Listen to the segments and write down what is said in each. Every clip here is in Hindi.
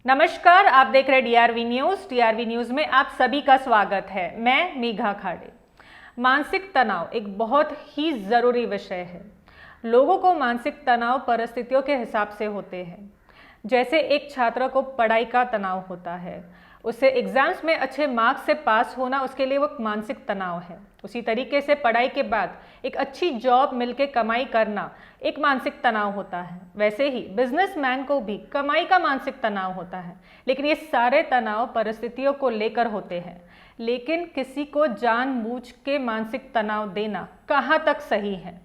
नमस्कार, आप देख रहे हैं डीआरवी न्यूज़। डीआरवी न्यूज़ में आप सभी का स्वागत है। मैं मेघा खाड़े। मानसिक तनाव एक बहुत ही ज़रूरी विषय है। लोगों को मानसिक तनाव परिस्थितियों के हिसाब से होते हैं। जैसे एक छात्र को पढ़ाई का तनाव होता है, उसे एग्जाम्स में अच्छे मार्क्स से पास होना उसके लिए वो मानसिक तनाव है। उसी तरीके से पढ़ाई के बाद एक अच्छी जॉब मिलके कमाई करना एक मानसिक तनाव होता है। वैसे ही बिजनेसमैन को भी कमाई का मानसिक तनाव होता है। लेकिन ये सारे तनाव परिस्थितियों को लेकर होते हैं। लेकिन किसी को जानबूझ के मानसिक तनाव देना कहाँ तक सही है?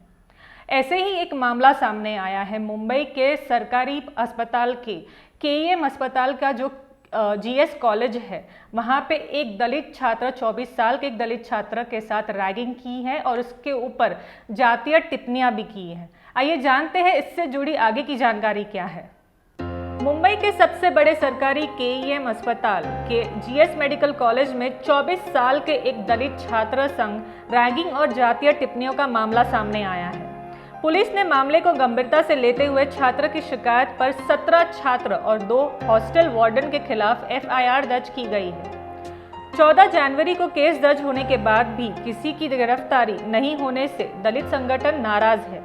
ऐसे ही एक मामला सामने आया है मुंबई के सरकारी अस्पताल के केईएम अस्पताल का जो जीएस कॉलेज है, वहाँ पे एक दलित छात्र 24 साल के एक दलित छात्र के साथ रैगिंग की है और उसके ऊपर जातीय टिप्पणियां भी की हैं। आइए जानते हैं इससे जुड़ी आगे की जानकारी क्या है। मुंबई के सबसे बड़े सरकारी केईएम अस्पताल के जीएस मेडिकल कॉलेज में 24 साल के एक दलित छात्र संग रैगिंग और जातीय टिप्पणियों का मामला सामने आया है। पुलिस ने मामले को गंभीरता से लेते हुए छात्र की शिकायत पर 17 छात्र और 2 हॉस्टल वार्डन के खिलाफ एफआईआर दर्ज की गई है। 14 जनवरी को केस दर्ज होने के बाद भी किसी की गिरफ्तारी नहीं होने से दलित संगठन नाराज है।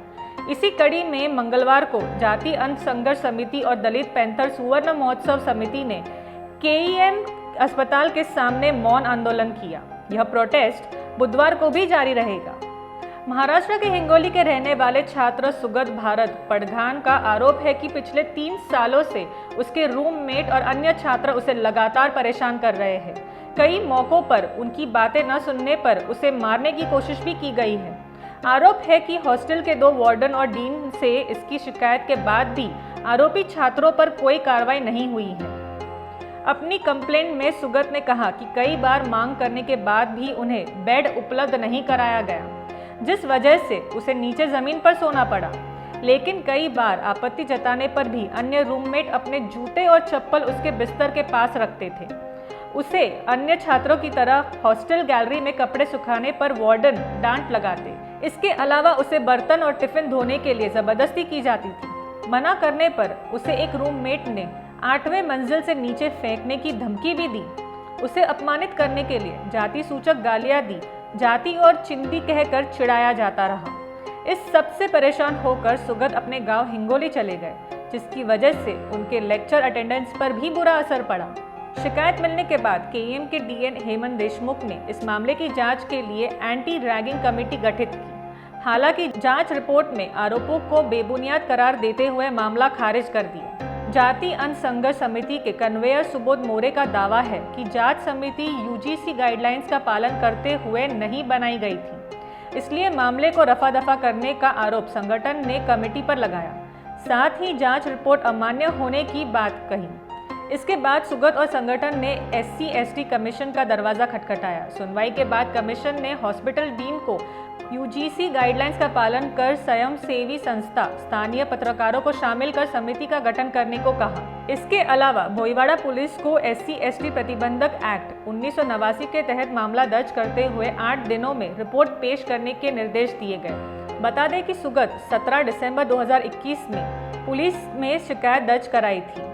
इसी कड़ी में मंगलवार को जाति अंत संघर्ष समिति और दलित पैंथर सुवर्ण महोत्सव समिति ने केईएम अस्पताल के सामने मौन आंदोलन किया। यह प्रोटेस्ट बुधवार को भी जारी रहेगा। महाराष्ट्र के हिंगोली के रहने वाले छात्र सुगत भारत पड़घान का आरोप है कि पिछले 3 सालों से उसके रूममेट और अन्य छात्र उसे लगातार परेशान कर रहे हैं। कई मौकों पर उनकी बातें न सुनने पर उसे मारने की कोशिश भी की गई है। आरोप है कि हॉस्टल के 2 वार्डन और डीन से इसकी शिकायत के बाद भी आरोपी छात्रों पर कोई कार्रवाई नहीं हुई है। अपनी कंप्लेंट में सुगत ने कहा कि कई बार मांग करने के बाद भी उन्हें बेड उपलब्ध नहीं कराया गया, जिस वजह से उसे नीचे जमीन पर सोना पड़ा। लेकिन कई बार आपत्ति जताने पर भी अन्य रूममेट अपने जूते और चप्पल उसके बिस्तर के पास रखते थे। उसे अन्य छात्रों की तरह हॉस्टल गैलरी में कपड़े सुखाने पर वार्डन डांट लगाते। इसके अलावा उसे बर्तन और टिफिन धोने के लिए जबरदस्ती की जाती थी। मना करने पर उसे एक रूममेट ने 8वें मंजिल से नीचे फेंकने की धमकी भी दी। उसे अपमानित करने के लिए जाति सूचक गालियां दी, जाति और चिंदी कहकर चिढ़ाया जाता रहा। इस सब से परेशान होकर सुगत अपने गांव हिंगोली चले गए, जिसकी वजह से उनके लेक्चर अटेंडेंस पर भी बुरा असर पड़ा। शिकायत मिलने के बाद केईएम के डीएन हेमंत देशमुख ने इस मामले की जांच के लिए एंटी रैगिंग कमेटी गठित की। हालांकि जांच रिपोर्ट में आरोपों को बेबुनियाद करार देते हुए मामला खारिज कर दिया। जाति अंत संघर्ष समिति के कन्वेयर सुबोध मोरे का दावा है कि जांच समिति यूजीसी गाइडलाइंस का पालन करते हुए नहीं बनाई गई थी, इसलिए मामले को रफा दफा करने का आरोप संगठन ने कमेटी पर लगाया। साथ ही जांच रिपोर्ट अमान्य होने की बात कही। इसके बाद सुगत और संगठन ने SC/ST कमीशन का दरवाजा खटखटाया। सुनवाई के बाद कमीशन ने हॉस्पिटल डीन को यूजीसी गाइडलाइंस का पालन कर स्वयंसेवी संस्था, स्थानीय पत्रकारों को शामिल कर समिति का गठन करने को कहा। इसके अलावा भोईवाड़ा पुलिस को SC/ST प्रतिबंधक एक्ट 1989 के तहत मामला दर्ज करते हुए 8 दिनों में रिपोर्ट पेश करने के निर्देश दिए गए। बता दें कि सुगत 17 दिसंबर 2021 में पुलिस में शिकायत दर्ज कराई थी,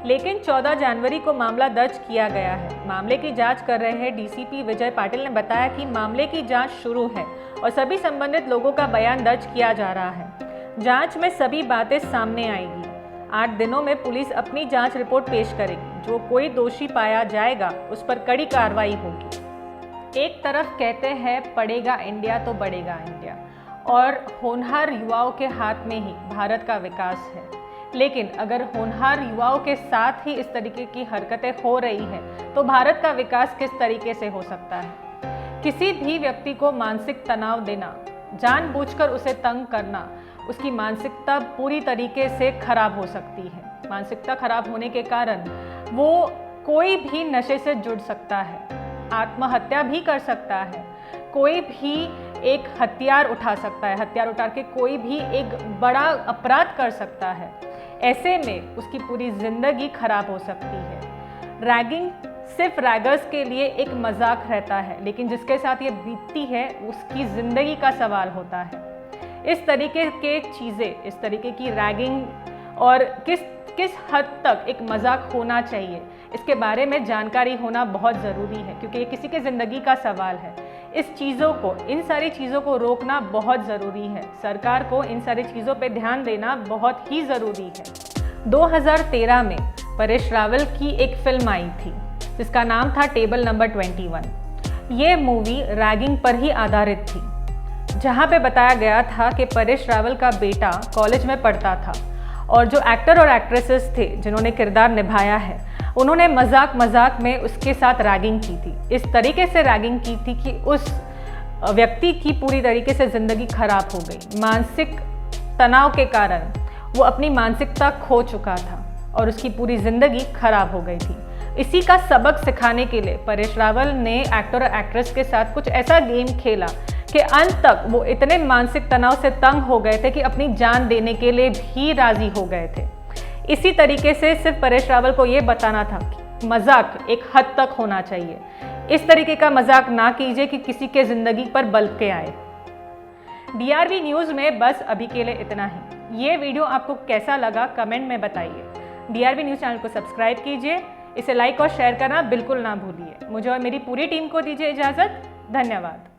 लेकिन 14 जनवरी को मामला दर्ज किया गया है। मामले की जांच कर रहे डीसीपी विजय पाटिल ने बताया कि मामले की जांच शुरू है और सभी संबंधित लोगों का बयान दर्ज किया जा रहा है। जांच में सभी बातें सामने आएगी। 8 दिनों में पुलिस अपनी जांच रिपोर्ट पेश करेगी। जो कोई दोषी पाया जाएगा उस पर कड़ी कार्रवाई होगी। एक तरफ कहते हैं पढ़ेगा इंडिया तो बढ़ेगा इंडिया, और होनहार युवाओं के हाथ में ही भारत का विकास है। लेकिन अगर होनहार युवाओं के साथ ही इस तरीके की हरकतें हो रही हैं, तो भारत का विकास किस तरीके से हो सकता है? किसी भी व्यक्ति को मानसिक तनाव देना, जानबूझकर उसे तंग करना, उसकी मानसिकता पूरी तरीके से खराब हो सकती है। मानसिकता खराब होने के कारण वो कोई भी नशे से जुड़ सकता है, आत्महत्या भी कर सकता है, कोई भी एक हथियार उठा सकता है, हथियार उठा के कोई भी एक बड़ा अपराध कर सकता है। ऐसे में उसकी पूरी जिंदगी खराब हो सकती है। रैगिंग सिर्फ रैगर्स के लिए एक मजाक रहता है, लेकिन जिसके साथ ये बीतती है उसकी जिंदगी का सवाल होता है। इस तरीके के चीज़ें, इस तरीके की रैगिंग और किस किस हद तक एक मजाक होना चाहिए, इसके बारे में जानकारी होना बहुत ज़रूरी है, क्योंकि ये किसी के ज़िंदगी का सवाल है। इन सारी चीज़ों को रोकना बहुत ज़रूरी है। सरकार को इन सारी चीज़ों पे ध्यान देना बहुत ही ज़रूरी है। 2013 में परेश रावल की एक फिल्म आई थी जिसका नाम था टेबल नंबर 21। ये मूवी रैगिंग पर ही आधारित थी, जहाँ पे बताया गया था कि परेश रावल का बेटा कॉलेज में पढ़ता था और जो एक्टर और एक्ट्रेसेस थे जिन्होंने किरदार निभाया है, उन्होंने मजाक में उसके साथ रैगिंग की थी। इस तरीके से रैगिंग की थी कि उस व्यक्ति की पूरी तरीके से ज़िंदगी खराब हो गई। मानसिक तनाव के कारण वो अपनी मानसिकता खो चुका था और उसकी पूरी ज़िंदगी खराब हो गई थी। इसी का सबक सिखाने के लिए परेश रावल ने एक्टर और एक्ट्रेस के साथ कुछ ऐसा गेम खेला कि अंत तक वो इतने मानसिक तनाव से तंग हो गए थे कि अपनी जान देने के लिए भी राजी हो गए थे। इसी तरीके से सिर्फ परेश रावल को ये बताना था कि मजाक एक हद तक होना चाहिए। इस तरीके का मजाक ना कीजिए कि किसी के ज़िंदगी पर बल्ब के आए। DRV न्यूज़ में बस अभी के लिए इतना ही। ये वीडियो आपको कैसा लगा कमेंट में बताइए। DRV न्यूज़ चैनल को सब्सक्राइब कीजिए, इसे लाइक और शेयर करना बिल्कुल ना भूलिए। मुझे और मेरी पूरी टीम को दीजिए इजाज़त। धन्यवाद।